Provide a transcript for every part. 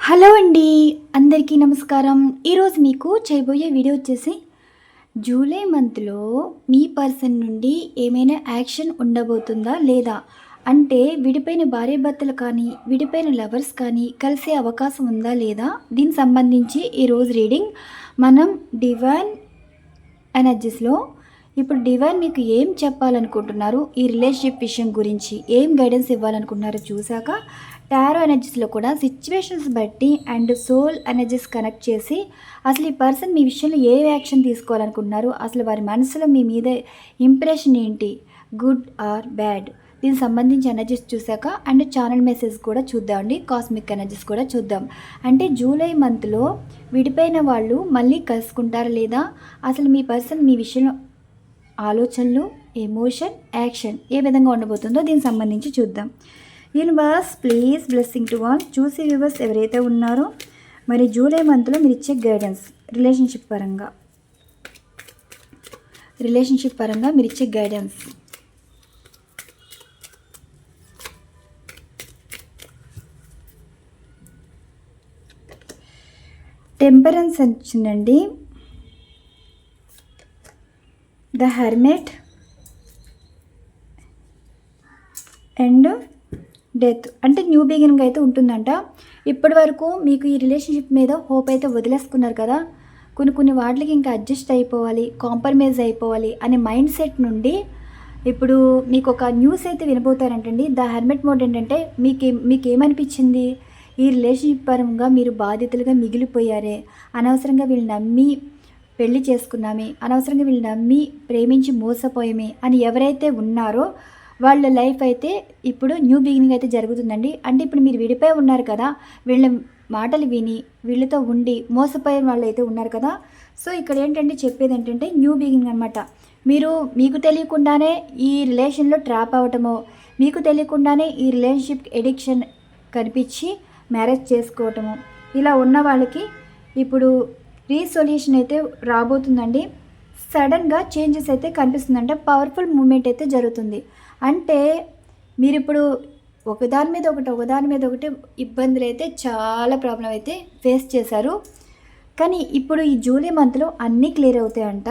Hello అండి, అందరికీ నమస్కారం. ఈరోజు మీకు చేయబోయే వీడియో వచ్చేసి జూలై మంత్లో మీ పర్సన్ నుండి ఏమైనా యాక్షన్ ఉండబోతుందా లేదా, అంటే విడిపోయిన భార్యాభర్తలు కానీ విడిపోయిన లవర్స్ కానీ కలిసే అవకాశం ఉందా లేదా, దీనికి సంబంధించి ఈరోజు రీడింగ్ మనం డివైన్ ఎనర్జీస్లో ఇప్పుడు డివైన్ మీకు ఏం చెప్పాలనుకుంటున్నారు, ఈ రిలేషన్షిప్ విషయం గురించి ఏం గైడెన్స్ ఇవ్వాలనుకుంటున్నారో చూశాక టారో ఎనర్జీస్లో కూడా సిచ్యువేషన్స్ బట్టి అండ్ సోల్ ఎనర్జీస్ కనెక్ట్ చేసి అసలు ఈ పర్సన్ మీ విషయంలో ఏ యాక్షన్ తీసుకోవాలనుకుంటున్నారు, అసలు వారి మనసులో మీ మీద ఇంప్రెషన్ ఏంటి, గుడ్ ఆర్ బ్యాడ్, దీనికి సంబంధించి ఎనర్జీస్ చూశాక అండ్ ఛానల్ మెసేజ్ కూడా చూద్దామండి. కాస్మిక్ ఎనర్జీస్ కూడా చూద్దాం. అంటే జూలై మంత్లో విడిపోయిన వాళ్ళు మళ్ళీ కలుసుకుంటారా లేదా, అసలు మీ పర్సన్ మీ విషయంలో ఆలోచనలు, ఎమోషన్, యాక్షన్ ఏ విధంగా ఉండబోతుందో దీనికి సంబంధించి చూద్దాం. Universe please blessing to all. చూసి వ్యూవర్స్ ఎవరైతే ఉన్నారో మరి జూలై మంత్లో మీరు ఇచ్చే గైడెన్స్ రిలేషన్షిప్ పరంగా మీరు ఇచ్చే గైడెన్స్. టెంపరెన్స్ వచ్చిందండి, ద హెర్మెట్ అండ్ డెత్. అంటే న్యూ బిగినింగ్ అయితే ఉంటుందంట. ఇప్పటి వరకు మీకు ఈ రిలేషన్షిప్ మీద హోప్ అయితే వదిలేసుకున్నారు కదా, కొన్ని వాటికి ఇంకా అడ్జస్ట్ అయిపోవాలి, కాంప్రమైజ్ అయిపోవాలి అనే మైండ్ సెట్ నుండి ఇప్పుడు మీకు ఒక న్యూస్ అయితే వినబోతారంటండి. ద హెర్మెట్ మోడ్ ఏంటంటే మీకేమనిపించింది, ఈ రిలేషన్షిప్ పరంగా మీరు బాధితులుగా మిగిలిపోయారే, అనవసరంగా వీళ్ళు నమ్మి పెళ్లి చేసుకున్నామే, అనవసరంగా వీళ్ళు నమ్మి ప్రేమించి మోసపోయామే అని ఎవరైతే ఉన్నారో వాళ్ళ లైఫ్ అయితే ఇప్పుడు న్యూ బిగినింగ్ అయితే జరుగుతుందండి. అంటే ఇప్పుడు మీరు విడిపోయి ఉన్నారు కదా, వీళ్ళ మాటలు విని వీళ్ళతో ఉండి మోసపోయిన వాళ్ళు అయితే ఉన్నారు కదా. సో ఇక్కడ ఏంటంటే చెప్పేది ఏంటంటే న్యూ బిగినింగ్ అనమాట. మీకు తెలియకుండానే ఈ రిలేషన్లో ట్రాప్ అవ్వటమో, మీకు తెలియకుండానే ఈ రిలేషన్షిప్ ఎడిక్షన్ కనిపించి మ్యారేజ్ చేసుకోవటము, ఇలా ఉన్న వాళ్ళకి ఇప్పుడు రీసొల్యూషన్ అయితే రాబోతుందండి. సడన్గా చేంజెస్ అయితే కనిపిస్తుందంటే పవర్ఫుల్ మూమెంట్ అయితే జరుగుతుంది. అంటే మీరు ఇప్పుడు ఒకదాని మీద ఒకటి ఇబ్బందులు అయితే చాలా ప్రాబ్లం అయితే ఫేస్ చేశారు. కానీ ఇప్పుడు ఈ జూలై మంత్లో అన్నీ క్లియర్ అవుతాయంట.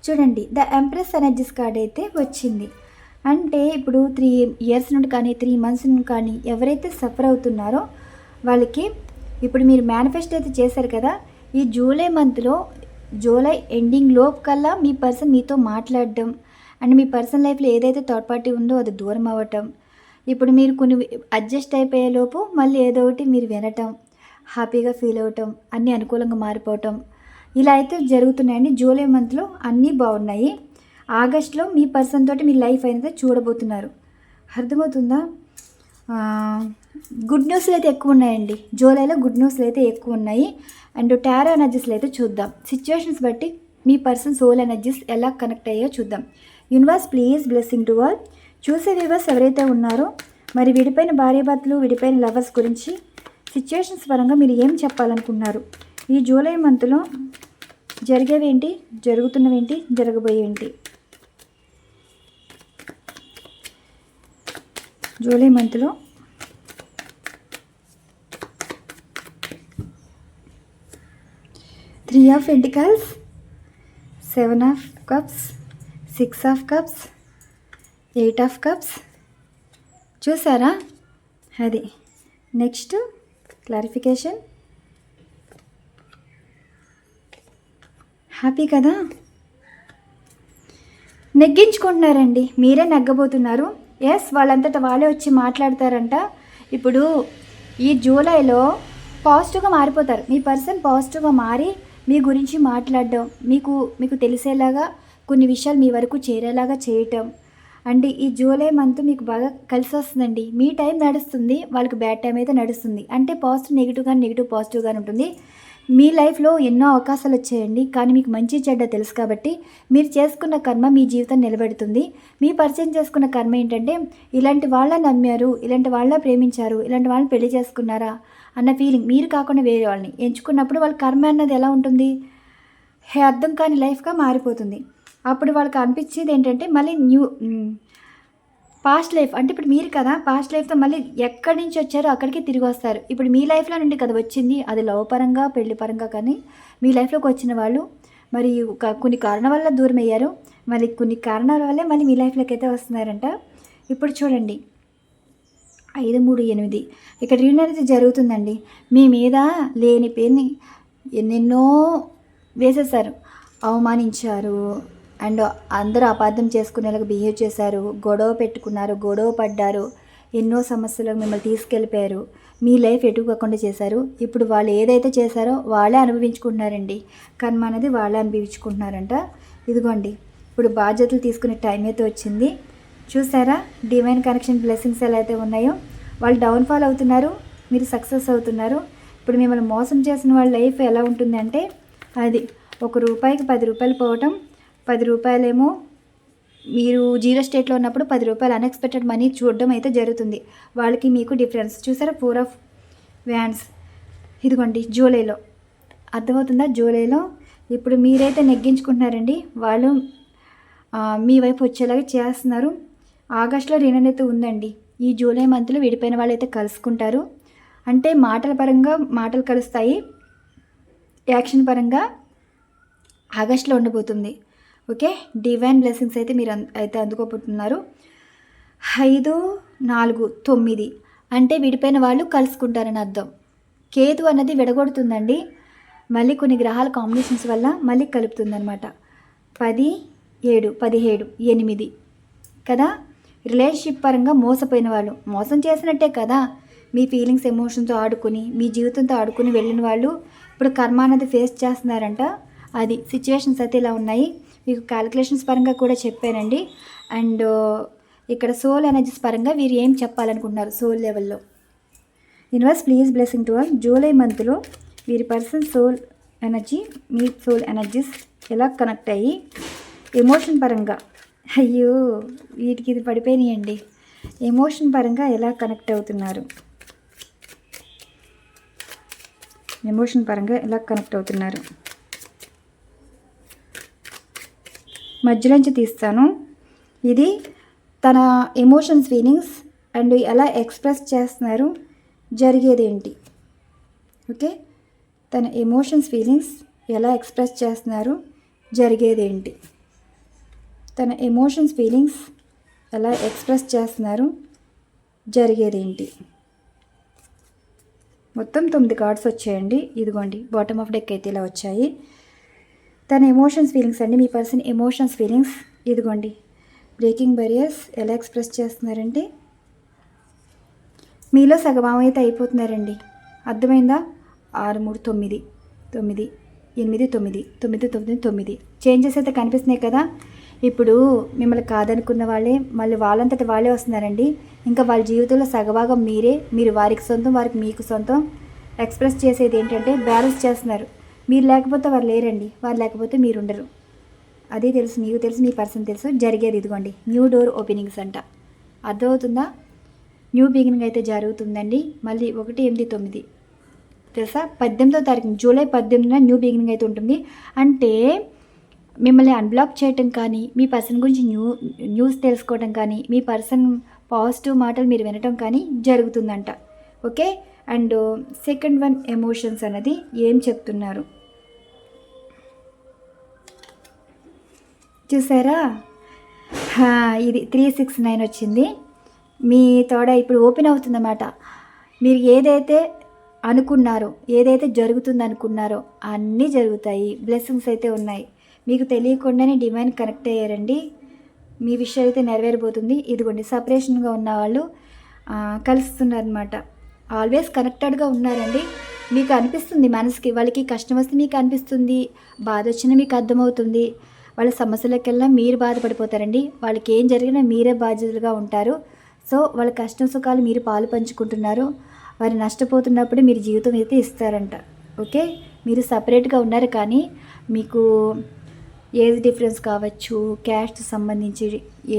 చూడండి, ద ఎంప్రెస్ ఎనర్జీస్ కార్డ్ అయితే వచ్చింది. అంటే ఇప్పుడు 3 ఇయర్స్ నుండి కానీ 3 మంత్స్ నుండి కానీ ఎవరైతే సఫర్ అవుతున్నారో వాళ్ళకి ఇప్పుడు మీరు మేనిఫెస్ట్ అయితే చేశారు కదా, ఈ జూలై మంత్లో జూలై ఎండింగ్ లోపు కల్లా మీ పర్సన్ మీతో మాట్లాడడం అండ్ మీ పర్సన్ లైఫ్లో ఏదైతే థర్డ్ పార్టీ ఉందో అది దూరం అవ్వటం, ఇప్పుడు మీరు కొన్ని అడ్జస్ట్ అయిపోయే లోపు మళ్ళీ ఏదో ఒకటి మీరు వినటం, హ్యాపీగా ఫీల్ అవ్వటం, అన్నీ అనుకూలంగా మారిపోవటం, ఇలా అయితే జరుగుతున్నాయండి. జూలై మంత్లో అన్నీ బాగున్నాయి. ఆగస్ట్లో మీ పర్సన్ తోటి మీ లైఫ్ అయితే చూడబోతున్నారు. అర్థమవుతుందా? గుడ్ న్యూస్లు అయితే ఎక్కువ ఉన్నాయండి. జూలైలో గుడ్ న్యూస్లు అయితే ఎక్కువ ఉన్నాయి. అండ్ టారో ఎనర్జీస్లో అయితే చూద్దాం. సిచ్యువేషన్స్ బట్టి మీ పర్సన్ సోల్ ఎనర్జీస్ ఎలా కనెక్ట్ అయ్యో చూద్దాం. Universe please blessing to all. చూసే వ్యూవర్స్ ఎవరైతే ఉన్నారో మరి విడిపోయిన భార్యాభర్తలు, విడిపోయిన లవర్స్ గురించి సిచ్యువేషన్స్ పరంగా మీరు ఏం చెప్పాలనుకున్నారు, ఈ జూలై మంత్లో జరిగేవేంటి, జరుగుతున్నవేంటి, జరగబోయేంటి. జూలై మంత్లో three of pentacles, 7 of cups, 6 of cups, 8 of cups. చూసారా? అది నెక్స్ట్ క్లారిఫికేషన్. హ్యాపీ కదా, నెగ్గించుకుంటున్నారండి, మీరే నెగ్గబోతున్నారు. ఎస్, వాళ్ళంతటా వాళ్ళే వచ్చి మాట్లాడతారంట. ఇప్పుడు ఈ జూలైలో పాజిటివ్గా మారిపోతారు. మీ పర్సన్ పాజిటివ్గా మారి మీ గురించి మాట్లాడడం, మీకు తెలిసేలాగా కొన్ని విషయాలు మీ వరకు చేరేలాగా చేయటం. అండ్ ఈ జూలై మంత్ మీకు బాగా కలిసి వస్తుందండి. మీ టైం నడుస్తుంది, వాళ్ళకి బ్యాడ్ టైం అయితే నడుస్తుంది. అంటే పాజిటివ్ నెగిటివ్ పాజిటివ్గానే ఉంటుంది. మీ లైఫ్లో ఎన్నో అవకాశాలు వచ్చాయండి, కానీ మీకు మంచి చెడ్డ తెలుసు కాబట్టి మీరు చేసుకున్న కర్మ మీ జీవితం నిలబెడుతుంది. మీ పరిచయం చేసుకున్న కర్మ ఏంటంటే ఇలాంటి వాళ్ళ నమ్మారు, ఇలాంటి వాళ్ళ ప్రేమించారు, ఇలాంటి వాళ్ళని పెళ్లి చేసుకున్నారా అన్న ఫీలింగ్, మీరు కాకుండా వేరే వాళ్ళని ఎంచుకున్నప్పుడు వాళ్ళ కర్మ అన్నది ఎలా ఉంటుంది, అర్థం కాని లైఫ్గా మారిపోతుంది. అప్పుడు వాళ్ళకి అనిపించేది ఏంటంటే మళ్ళీ పాస్ట్ లైఫ్ అంటే ఇప్పుడు మీరు కదా పాస్ట్ లైఫ్తో మళ్ళీ ఎక్కడి నుంచి వచ్చారో అక్కడికి తిరిగి వస్తారు. ఇప్పుడు మీ లైఫ్లో నుండి కదా వచ్చింది, అది లవ్ పరంగా పెళ్లి పరంగా, కానీ మీ లైఫ్లోకి వచ్చిన వాళ్ళు మరి కొన్ని కారణాల వల్ల దూరం అయ్యారు, మరి కొన్ని కారణాల వల్లే మళ్ళీ మీ లైఫ్లోకి అయితే వస్తున్నారంట. ఇప్పుడు చూడండి 5, 3, 8 ఇక్కడ రీయూనియన్ అయితే జరుగుతుందండి. మీ మీద లేని పేరుని ఎన్నెన్నో వేసేసారు, అవమానించారు, అండ్ అందరూ అపార్థం చేసుకునేలాగా బిహేవ్ చేశారు, గొడవ పెట్టుకున్నారు, గొడవ పడ్డారు, ఎన్నో సమస్యలకు మిమ్మల్ని తీసుకెళ్ళిపోయారు, మీ లైఫ్ ఎటుకోకుండా చేశారు. ఇప్పుడు వాళ్ళు ఏదైతే చేశారో వాళ్ళే అనుభవించుకుంటున్నారండి. కర్మ అనేది వాళ్ళే అనుభవించుకుంటున్నారంట. ఇదిగోండి ఇప్పుడు బాధ్యతలు తీసుకునే టైం అయితే వచ్చింది. చూసారా డివైన్ కనెక్షన్ బ్లెస్సింగ్స్ ఎలా అయితే ఉన్నాయో. వాళ్ళు డౌన్ఫాల్ అవుతున్నారు, మీరు సక్సెస్ అవుతున్నారు. ఇప్పుడు మిమ్మల్ని మోసం చేసిన వాళ్ళ లైఫ్ ఎలా ఉంటుందంటే అది ₹1కి ₹10 పోవటం, ₹10 మీరు జీరో స్టేట్లో ఉన్నప్పుడు ₹10 అన్ఎక్స్పెక్టెడ్ మనీ చూడడం అయితే జరుగుతుంది. వాళ్ళకి మీకు డిఫరెన్స్ చూసారా. 4 ఆఫ్ వ్యాండ్స్ ఇదిగోండి జూలైలో, అర్థమవుతుందా? జూలైలో ఇప్పుడు మీరైతే నెగ్గించుకుంటున్నారండి, వాళ్ళు మీ వైపు వచ్చేలాగా చేస్తున్నారు. ఆగస్టులో రీయూనియన్ అయితే ఉందండి. ఈ జూలై మంత్లో విడిపోయిన వాళ్ళు అయితే కలుసుకుంటారు. అంటే మాటల పరంగా మాటలు కలుస్తాయి, యాక్షన్ పరంగా ఆగస్టులో ఉండబోతుంది. ఓకే, డివైన్ బ్లెస్సింగ్స్ అయితే మీరు అయితే అందుకోబోతున్నారు. 5, 4, 9 అంటే విడిపోయిన వాళ్ళు కలుసుకుంటారని అర్థం. కేతు అన్నది విడగొడుతుందండి, మళ్ళీ కొన్ని గ్రహాల కాంబినేషన్స్ వల్ల మళ్ళీ కలుపుతుందనమాట. 10, 7, 17, 8 కదా. రిలేషన్షిప్ పరంగా మోసపోయిన వాళ్ళు, మోసం చేసినట్టే కదా. మీ ఫీలింగ్స్ ఎమోషన్తో ఆడుకుని, మీ జీవితంతో ఆడుకుని వెళ్ళిన వాళ్ళు ఇప్పుడు కర్మ అనేది ఫేస్ చేస్తున్నారంట. అది సిచ్యువేషన్స్ అయితే ఇలా ఉన్నాయి. మీకు క్యాలిక్యులేషన్స్ పరంగా కూడా చెప్పానండి. అండ్ ఇక్కడ సోల్ ఎనర్జీస్ పరంగా వీరు ఏం చెప్పాలనుకుంటున్నారు సోల్ లెవెల్లో. Universe please blessing to all. July మంత్లో వీరి పర్సన్ సోల్ ఎనర్జీ, మీ సోల్ ఎనర్జీస్ ఎలా కనెక్ట్ అయ్యి ఎమోషన్ పరంగా, అయ్యో వీటికి ఇది పడిపోయినాయండి, ఎమోషన్ పరంగా ఎలా కనెక్ట్ అవుతున్నారు, ఎమోషన్ పరంగా ఎలా కనెక్ట్ అవుతున్నారు. మధ్యలోంచి తీస్తాను. ఇది తన ఎమోషన్స్ ఫీలింగ్స్ అండ్ ఎలా ఎక్స్ప్రెస్ చేస్తున్నారు, జరిగేదేంటి. ఓకే, తన ఎమోషన్స్ ఫీలింగ్స్ ఎలా ఎక్స్ప్రెస్ చేస్తున్నారు, జరిగేదేంటి. తన ఎమోషన్స్ ఫీలింగ్స్ ఎలా ఎక్స్ప్రెస్ చేస్తున్నారు, జరిగేదేంటి. మొత్తం 9 కార్డ్స్ వచ్చాయండి. ఇదిగోండి బాటమ్ ఆఫ్ డెక్ అయితే ఇలా వచ్చాయి. తన ఎమోషన్స్ ఫీలింగ్స్ అండి, మీ పర్సన్ ఎమోషన్స్ ఫీలింగ్స్. ఇదిగోండి బ్రేకింగ్ బ్యారియర్స్ ఎలా ఎక్స్ప్రెస్ చేస్తున్నారంటే మీలో సగభావం అయితే అయిపోతున్నారండి. అర్థమైందా? 6, 3, 9, 9, 8, 9, 9, 9, 9 చేంజెస్ అయితే కనిపిస్తున్నాయి కదా. ఇప్పుడు మిమ్మల్ని కాదనుకున్న వాళ్ళే మళ్ళీ వాళ్ళంతటి వాళ్ళే వస్తున్నారండి. ఇంకా వాళ్ళ జీవితంలో సగభాగం మీరే, మీరు వారికి సొంతం, వారికి మీకు సొంతం. ఎక్స్ప్రెస్ చేసేది ఏంటంటే బ్యాలెన్స్ చేస్తున్నారు. మీరు లేకపోతే వారు లేరండి, వారు లేకపోతే మీరు ఉండరు. అదే తెలుసు, మీకు తెలుసు, మీ పర్సన్ తెలుసు. జరిగేది ఇదిగోండి న్యూ డోర్ ఓపెనింగ్స్ అంట. అర్థమవుతుందా? న్యూ బిగినింగ్ అయితే జరుగుతుందండి. మళ్ళీ 1, 8, 9 తెలుసా. 18వ తారీఖు జూలై 18న న్యూ బిగినింగ్ అయితే ఉంటుంది. అంటే మిమ్మల్ని అన్బ్లాక్ చేయటం కానీ, మీ పర్సన్ గురించి న్యూస్ తెలుసుకోవడం కానీ, మీ పర్సన్ పాజిటివ్ మాటలు మీరు వినటం కానీ జరుగుతుందంట. Okay, and second one emotions అనేది ఏం చెప్తున్నారు చూసారా. ఇది 3, 6, 9 వచ్చింది. మీ తోడ ఇప్పుడు ఓపెన్ అవుతుందన్నమాట. మీరు ఏదైతే అనుకున్నారో, ఏదైతే జరుగుతుంది అనుకున్నారో అన్నీ జరుగుతాయి. బ్లెస్సింగ్స్ అయితే ఉన్నాయి. మీకు తెలియకుండానే డివైన్ కనెక్ట్ అయ్యారండి. మీ విషయం అయితే నెరవేరబోతుంది. ఇదిగోండి సపరేషన్గా ఉన్న వాళ్ళు కలుస్తున్నారనమాట. ఆల్వేస్ కనెక్టెడ్గా ఉన్నారండి. మీకు అనిపిస్తుంది మనసుకి, వాళ్ళకి కష్టం వస్తే మీకు అనిపిస్తుంది, బాధ వచ్చినా మీకు అర్థమవుతుంది. వాళ్ళ సమస్యలకెల్లా మీరు బాధపడిపోతారండి. వాళ్ళకి ఏం జరిగినా మీరే బాధ్యతలుగా ఉంటారు. సో వాళ్ళ కష్టం సుఖాలు మీరు పాలు పంచుకుంటున్నారు. వారు నష్టపోతున్నప్పుడు మీరు జీవితం అయితే ఇస్తారంట. ఓకే, మీరు సపరేట్గా ఉన్నారు కానీ మీకు ఏజ్ డిఫరెన్స్ కావచ్చు, క్యాస్ట్ సంబంధించి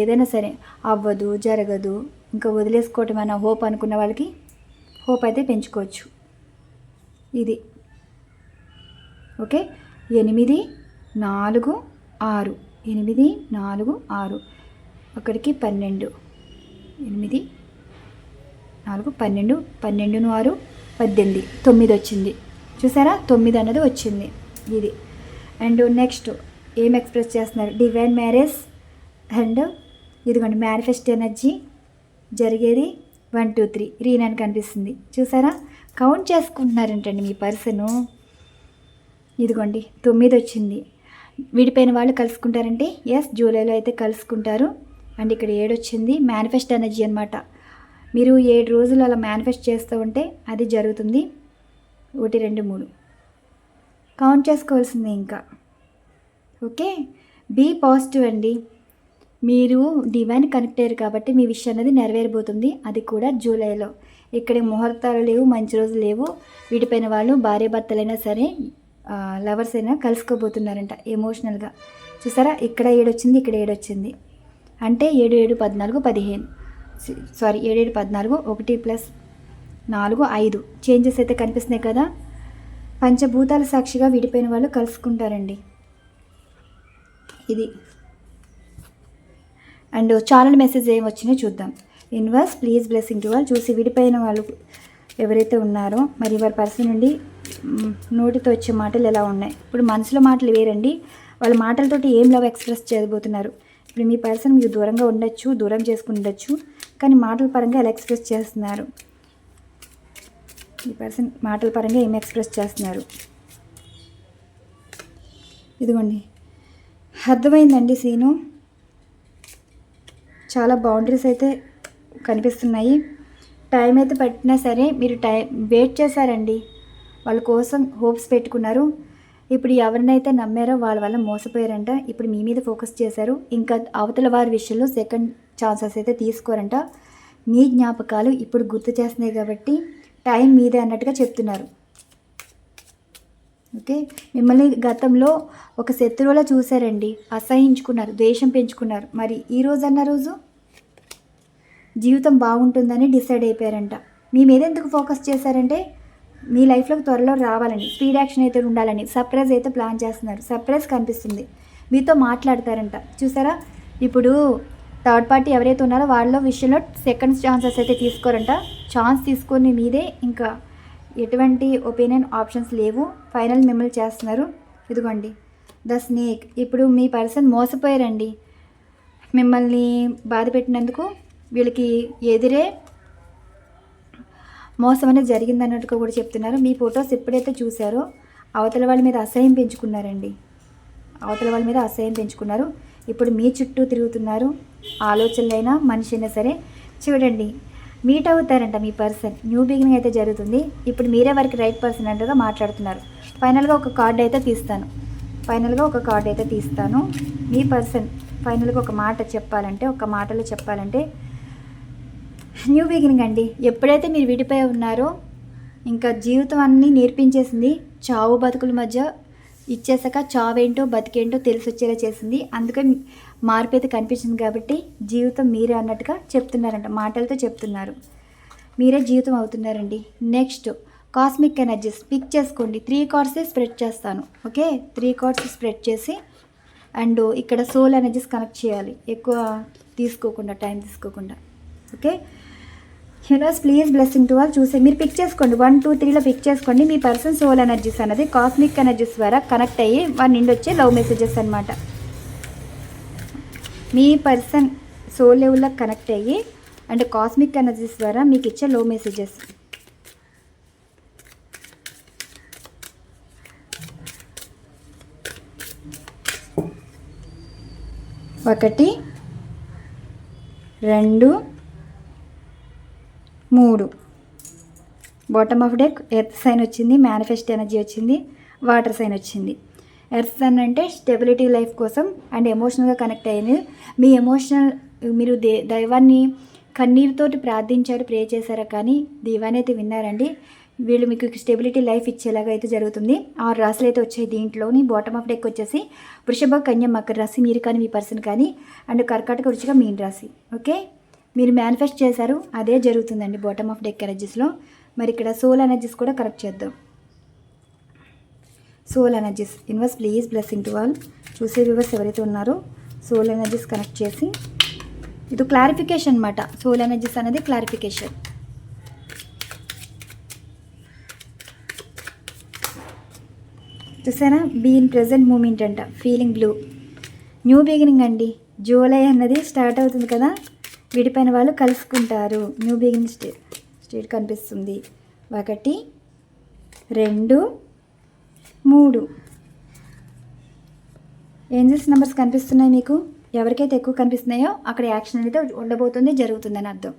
ఏదైనా సరే అవ్వదు, జరగదు, ఇంకా వదిలేసుకోవటం అన్న హోప్ అనుకున్న వాళ్ళకి హోప్ అయితే పెంచుకోవచ్చు. ఇది ఓకే. 8, 4, 6 8, 4, 6 ఒకటికి 12 8 4 12 12 6 18 9 వచ్చింది. చూసారా 9 అన్నది వచ్చింది ఇది. అండ్ నెక్స్ట్ ఏం ఎక్స్ప్రెస్ చేస్తున్నారు? డివైన్ మ్యారేజ్ అండ్ ఇదిగోండి మేనిఫెస్ట్ ఎనర్జీ జరిగేది 1 2 3 రీన్ అని కనిపిస్తుంది. చూసారా కౌంట్ చేసుకుంటున్నారంటండి మీ పర్సను. ఇదిగోండి 9 వచ్చింది. విడిపోయిన వాళ్ళు కలుసుకుంటారంటే ఎస్ జూలైలో అయితే కలుసుకుంటారు. అండ్ ఇక్కడ 7 వచ్చింది. మేనిఫెస్ట్ ఎనర్జీ అనమాట. మీరు 7 రోజులు అలా మేనిఫెస్ట్ చేస్తూ ఉంటే అది జరుగుతుంది. 1 2 3 కౌంట్ చేసుకోవాల్సింది ఇంకా. ఓకే బీ పాజిటివ్ అండి. మీరు డివైన్ కనెక్ట్ అయ్యారు కాబట్టి మీ విషయం అనేది నెరవేరబోతుంది. అది కూడా జూలైలో. ఇక్కడ ముహూర్తాలు లేవు, మంచి రోజులు లేవు. విడిపోయిన వాళ్ళు భార్యాభర్తలైనా సరే లవర్స్ అయినా కలుసుకోబోతున్నారంట ఎమోషనల్గా. చూసారా ఇక్కడ 7 వచ్చింది, ఇక్కడ 7 వచ్చింది. అంటే 7 7 14 15 సారీ 7 7 14 1 + 4 5 చేంజెస్ అయితే కనిపిస్తున్నాయి కదా. పంచభూతాల సాక్షిగా విడిపోయిన వాళ్ళు కలుసుకుంటారండి ఇది. అండ్ చాలా మెసేజ్ ఏం వచ్చినాయో చూద్దాం. యూనివర్స్ ప్లీజ్ బ్లెస్సింగ్ టు వాళ్ళు. చూసి విడిపోయిన వాళ్ళు ఎవరైతే ఉన్నారో మరి వారి పర్సన్ నుండి నోటితో వచ్చే మాటలు ఎలా ఉన్నాయి? ఇప్పుడు మనసులో మాటలు వేరండి. వాళ్ళ మాటలతోటి ఏం లవ్ ఎక్స్ప్రెస్ చేయబోతున్నారు? ఇప్పుడు మీ పర్సన్ మీకు దూరంగా ఉండొచ్చు, దూరం చేసుకుని ఉండొచ్చు, కానీ మాటల పరంగా ఎలా ఎక్స్ప్రెస్ చేస్తున్నారు? ఈ పర్సన్ మాటల పరంగా ఏం ఎక్స్ప్రెస్ చేస్తున్నారు? ఇదిగోండి అర్థమైందండి సీను. చాలా బౌండరీస్ అయితే కనిపిస్తున్నాయి. టైం అయితే పట్టినా సరే మీరు వెయిట్ చేశారండి. వాళ్ళ కోసం హోప్స్ పెట్టుకున్నారు. ఇప్పుడు ఎవరినైతే నమ్మారో వాళ్ళ వల్ల మోసపోయారంట. ఇప్పుడు మీ మీద ఫోకస్ చేశారు. ఇంకా అవతల వారి విషయంలో సెకండ్ ఛాన్సెస్ అయితే తీసుకోరంట. మీ జ్ఞాపకాలు ఇప్పుడు గుర్తు చేస్తున్నాయి కాబట్టి టైం మీదే అన్నట్టుగా చెప్తున్నారు. ఓకే మిమ్మల్ని గతంలో ఒక శత్రువులా చూశారండి. అసహించుకున్నారు, ద్వేషం పెంచుకున్నారు. మరి ఈ రోజు అన్న రోజు జీవితం బాగుంటుందని డిసైడ్ అయిపోయారంట. మీ మీద ఎందుకు ఫోకస్ చేశారంటే మీ లైఫ్లోకి త్వరలో రావాలని, స్పీడ్ యాక్షన్ అయితే ఉండాలని, సర్ప్రైజ్ అయితే ప్లాన్ చేస్తున్నారు. సర్ప్రైజ్ కనిపిస్తుంది. మీతో మాట్లాడతారంట. చూసారా ఇప్పుడు థర్డ్ పార్టీ ఎవరైతే ఉన్నారో వాళ్ళ విషయంలో సెకండ్ ఛాన్సెస్ అయితే తీసుకోరంట. ఛాన్స్ తీసుకొని మీదే ఇంకా ఎటువంటి ఒపీనియన్ ఆప్షన్స్ లేవు. ఫైనల్ మిమ్మల్ని చేస్తున్నారు. ఇదిగోండి ద స్నేక్. ఇప్పుడు మీ పర్సన్ మోసపోయారండి. మిమ్మల్ని బాధ పెట్టినందుకు వీళ్ళకి ఎదురే మోసం అనేది జరిగిందన్నట్టుగా కూడా చెప్తున్నారు. మీ ఫొటోస్ ఎప్పుడైతే చూసారో అవతల వాళ్ళ మీద అసహ్యం పెంచుకున్నారండి. అవతల వాళ్ళ మీద అసహ్యం పెంచుకున్నారు. ఇప్పుడు మీ చుట్టూ తిరుగుతున్నారు. ఆలోచనలైనా మనిషి అయినా సరే చూడండి మీట్ అవుతారంట మీ పర్సన్. న్యూ బిగినింగ్ అయితే జరుగుతుంది. ఇప్పుడు మీరే వారికి రైట్ పర్సన్ అంటగా మాట్లాడుతున్నారు. ఫైనల్గా ఒక కార్డ్ అయితే తీస్తాను. మీ పర్సన్ ఫైనల్గా ఒక మాట చెప్పాలంటే, ఒక మాటలో చెప్పాలంటే న్యూ బిగినింగ్ అండి. ఎప్పుడైతే మీరు విడిపోయి ఉన్నారో ఇంకా జీవితం అన్నీ నేర్పించేసింది. చావు బతుకుల మధ్య ఇచ్చేసాక చావేంటో బతికేంటో తెలిసి వచ్చేలా చేసింది. అందుకే మార్పు అయితే కనిపించింది కాబట్టి జీవితం మీరే అన్నట్టుగా చెప్తున్నారంట. మాటలతో చెప్తున్నారు. మీరే జీవితం అవుతున్నారండి. నెక్స్ట్ కాస్మిక్ ఎనర్జీస్ పిక్ చేసుకోండి. 3 కార్డ్సే స్ప్రెడ్ చేస్తాను. ఓకే 3 కార్డ్స్ స్ప్రెడ్ చేసి అండ్ ఇక్కడ సోల్ ఎనర్జీస్ కనెక్ట్ చేయాలి. ఎక్కువ తీసుకోకుండా, టైం తీసుకోకుండా. Okay universe please blessing to all. చూసే మీరు పిక్ చేసుకోండి. 1 2 3లో పిక్ చేసుకోండి. మీ పర్సన్ సోల్ ఎనర్జీస్ అనేది కాస్మిక్ ఎనర్జీస్ ద్వారా కనెక్ట్ అయ్యి వారి నుండి వచ్చే లవ్ మెసేజెస్ అనమాట. మీ పర్సన్ సోల్ లెవెల్లో కనెక్ట్ అయ్యి అండ్ కాస్మిక్ ఎనర్జీస్ ద్వారా మీకు ఇచ్చే లవ్ మెసేజెస్. ఒకటి 2 3 bottom of deck earth sign వచ్చింది. మేనిఫెస్ట్ ఎనర్జీ వచ్చింది. వాటర్ సైన్ వచ్చింది. ఎర్త్ సైన్ అంటే స్టెబిలిటీ లైఫ్ కోసం అండ్ ఎమోషనల్గా కనెక్ట్ అయ్యింది. మీ ఎమోషనల్ మీరు దైవాన్ని కన్నీరుతోటి ప్రార్థించారు, ప్రే చేశారా, కానీ దైవాన్ని అయితే విన్నారండి. వీళ్ళు మీకు స్టెబిలిటీ లైఫ్ ఇచ్చేలాగా అయితే జరుగుతుంది. 6 రాశులు అయితే వచ్చాయి. దీంట్లోని బాటమ్ ఆఫ్ డెక్ వచ్చేసి వృషభ, కన్య, మకర రాశి మీరు కానీ మీ పర్సన్ కానీ అండ్ కర్కాటక, వృశ్చిక, మీన రాశి. ఓకే మీరు మేనిఫెస్ట్ చేశారు, అదే జరుగుతుందండి బాటమ్ ఆఫ్ డెక్ ఎనర్జీస్లో. మరి ఇక్కడ సోల్ ఎనర్జీస్ కూడా కరెక్ట్ చేద్దాం. Soul energies universe please blessing to all. చూసే వ్యూవర్స్ ఎవరైతే ఉన్నారో సోల్ ఎనర్జీస్ కనెక్ట్ చేసి ఇది క్లారిఫికేషన్ అనమాట. సోల్ ఎనర్జీస్ అనేది క్లారిఫికేషన్. చూసారా, బీ ఇన్ ప్రెజెంట్ మూమెంట్ అంట, ఫీలింగ్ బ్లూ, న్యూ బిగినింగ్ అండి. జూలై అన్నది స్టార్ట్ అవుతుంది కదా, విడిపోయిన వాళ్ళు కలుసుకుంటారు. న్యూ బిగినింగ్ స్టేట్ కనిపిస్తుంది. 1 2 3 ఏంజల్స్ నెంబర్స్ కనిపిస్తున్నాయి మీకు. ఎవరికైతే ఎక్కువ కనిపిస్తున్నాయో అక్కడ యాక్షన్ అనేది ఉండబోతుంది, జరుగుతుందని అర్థం.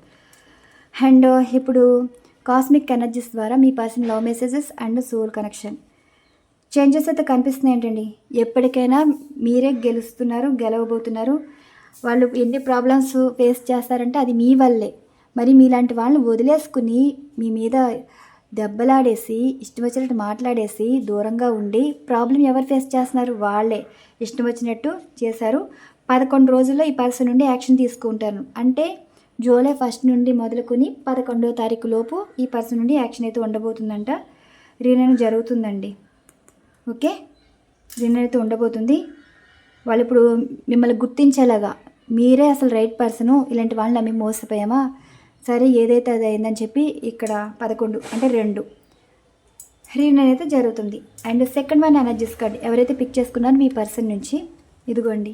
అండ్ ఇప్పుడు కాస్మిక్ ఎనర్జీస్ ద్వారా మీ person love messages and soul connection changes అయితే కనిపిస్తున్నాయి ఏంటండి. ఎప్పటికైనా మీరే గెలవబోతున్నారు. వాళ్ళు ఎన్ని ప్రాబ్లమ్స్ ఫేస్ చేస్తారంటే అది మీ వల్లే. మరి మీలాంటి వాళ్ళని వదిలేసుకుని మీ మీద దెబ్బలాడేసి ఇష్టం వచ్చినట్టు మాట్లాడేసి దూరంగా ఉండి ప్రాబ్లం ఎవరు ఫేస్ చేస్తున్నారు, వాళ్ళే ఇష్టం వచ్చినట్టు చేశారు. 11 రోజుల్లో ఈ పర్సన్ నుండి యాక్షన్ తీసుకుంటారు. అంటే జూలై 1 నుండి మొదలుకొని 11వ తారీఖు లోపు ఈ పర్సన్ నుండి యాక్షన్ అయితే ఉండబోతుందంట. రీనైనా జరుగుతుందండి. ఓకే, రీనైనా అయితే ఉండబోతుంది. వాళ్ళు ఇప్పుడు మిమ్మల్ని గుర్తించేలాగా మీరే అసలు రైట్ పర్సను, ఇలాంటి వాళ్ళని నమ్మి మోసపోయామా, సరే ఏదైతే అది అయిందని చెప్పి ఇక్కడ 11 అంటే 2 రీనైన్ అయితే జరుగుతుంది. And second one energies card ఎవరైతే పిక్ చేసుకున్నారో మీ పర్సన్ నుంచి, ఇదిగోండి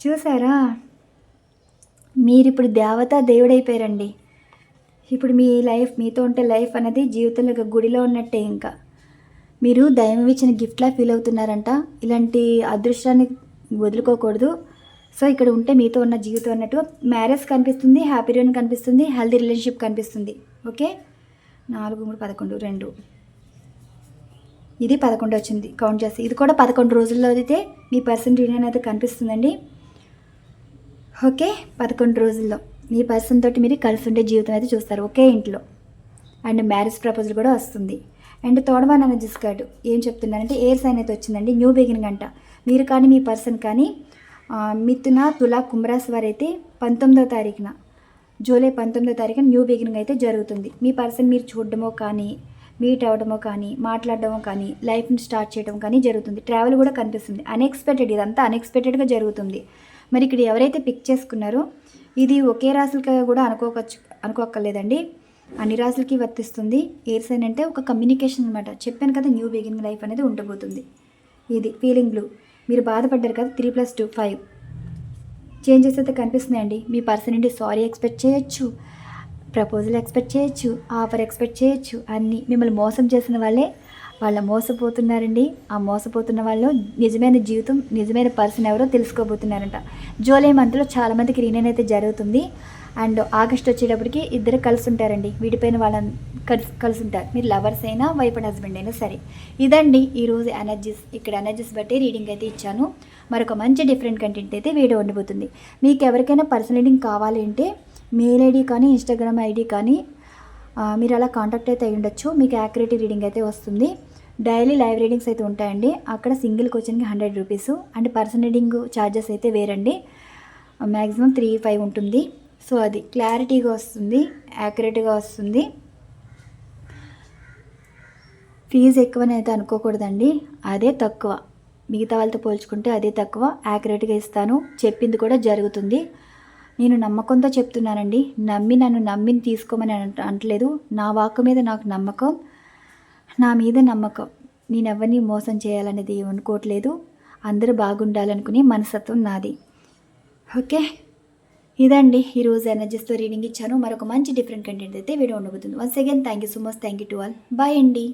చూసారా, మీరు ఇప్పుడు దేవుడైపోయారండి. ఇప్పుడు మీ లైఫ్, మీతో ఉంటే లైఫ్ అనేది జీవితంలో ఒక గుడిలో ఉన్నట్టే. ఇంకా మీరు దైవం ఇచ్చిన గిఫ్ట్లా ఫీల్ అవుతున్నారంట. ఇలాంటి అదృష్టాన్ని వదులుకోకూడదు. సో ఇక్కడ ఉంటే మీతో ఉన్న జీవితం అన్నట్టు మ్యారేజ్ కనిపిస్తుంది, హ్యాపీ రియూనియన్ కనిపిస్తుంది, హెల్దీ రిలేషన్షిప్ కనిపిస్తుంది. ఓకే, 4 3 11 2 ఇది 11 వచ్చింది కౌంట్ చేసి. ఇది కూడా 11 రోజుల్లో అయితే మీ పర్సన్ రియూనియన్ అయితే కనిపిస్తుందండి. ఓకే, 11 రోజుల్లో మీ పర్సన్ తోటి మీరు కలిసి ఉండే జీవితం అయితే చూస్తారు ఒకే ఇంట్లో. అండ్ మ్యారేజ్ ప్రపోజల్ కూడా వస్తుంది. And third one energies card ఏం చెప్తున్నారంటే ఎయిర్ సైన్ అయితే వచ్చిందండి. న్యూ బిగినింగ్ అంట. మీరు కానీ మీ పర్సన్ కానీ మిథున, తుల, కుంభరాశి వారు అయితే 19వ తారీఖున జూలై 19వ తారీఖున న్యూ బిగినింగ్ అయితే జరుగుతుంది. మీ పర్సన్ మీరు చూడడమో కానీ, మీట్ అవ్వడమో కానీ, మాట్లాడడమో కానీ, లైఫ్ని స్టార్ట్ చేయడం కానీ జరుగుతుంది. ట్రావెల్ కూడా కనిపిస్తుంది. అన్ఎక్స్పెక్టెడ్, ఇదంతా అన్ఎక్స్పెక్టెడ్గా జరుగుతుంది. మరి ఇక్కడ ఎవరైతే పిక్ చేసుకున్నారో ఇది ఒకే రాశులకి కూడా అనుకోక్కర్లేదండి, అన్ని రాశులకి వర్తిస్తుంది. ఎయిర్ సైన్ అంటే ఒక కమ్యూనికేషన్ అనమాట. చెప్పాను కదా, న్యూ బిగినింగ్ లైఫ్ అనేది ఉండబోతుంది. ఇది ఫీలింగ్ బ్లూ. మీరు బాధపడ్డారు కదా, 3 + 2 5 చేంజెస్ అయితే కనిపిస్తున్నాయండి. మీ పర్సన్ నుండి సారీ ఎక్స్పెక్ట్ చేయొచ్చు, ప్రపోజల్ ఎక్స్పెక్ట్ చేయొచ్చు, ఆఫర్ ఎక్స్పెక్ట్ చేయొచ్చు. అన్నీ మిమ్మల్ని మోసం చేసిన వాళ్ళ మోసపోతున్నారండి. ఆ మోసపోతున్న వాళ్ళు నిజమైన జీవితం, నిజమైన పర్సన్ ఎవరో తెలుసుకోబోతున్నారంట. జూలై మంత్లో చాలామందికి రీనైన్ అయితే జరుగుతుంది. అండ్ ఆగస్ట్ వచ్చేటప్పటికి ఇద్దరు కలిసి ఉంటారండి. విడిపోయిన వాళ్ళని కలిసి ఉంటారు. మీరు లవర్స్ అయినా, వైఫ్ అండ్ హస్బెండ్ అయినా సరే. ఇదండి ఈరోజు ఎనర్జీస్. ఇక్కడ ఎనర్జీస్ బట్టి రీడింగ్ అయితే ఇచ్చాను. మరొక మంచి డిఫరెంట్ కంటెంట్ అయితే వీడియో ఉండబోతుంది. మీకు ఎవరికైనా పర్సనల్ రీడింగ్ కావాలి అంటే మెయిల్ ఐడి కానీ, ఇన్స్టాగ్రామ్ ఐడి కానీ మీరు అలా కాంటాక్ట్ అయితే అయ్యి ఉండొచ్చు. మీకు యాక్యురేట్ రీడింగ్ అయితే వస్తుంది. డైలీ లైవ్ రీడింగ్స్ అయితే ఉంటాయండి. అక్కడ సింగిల్ క్వశ్చన్కి 100 rupees. And personal reading charges అయితే వేరండి. మ్యాక్సిమం 3-5 ఉంటుంది. సో అది క్లారిటీగా వస్తుంది, యాక్యురేట్గా వస్తుంది. ఫీజు ఎక్కువని అయితే అనుకోకూడదండి, అదే తక్కువ. మిగతా వాళ్ళతో పోల్చుకుంటే అదే తక్కువ. యాక్యురేట్గా ఇస్తాను, చెప్పింది కూడా జరుగుతుంది. నేను నమ్మకంతో చెప్తున్నానండి. నన్ను నమ్మి తీసుకోమని అంటలేదు. నా వాక్కు మీద నాకు నమ్మకం, నా మీద నమ్మకం. నేను ఎవరిని మోసం చేయాలనేది అనుకోవట్లేదు. అందరూ బాగుండాలనుకునే మనస్తత్వం నాది. ఓకే, ఇదండి ఈరోజు ఎనర్జీస్తో రీడింగ్ ఇచ్చాను. మరొక మంచి డిఫరెంట్ కంటెంట్ అయితే వీడియో ఉండబోతుంది. Once again thank you so much. Thank you to all. Bye అండి.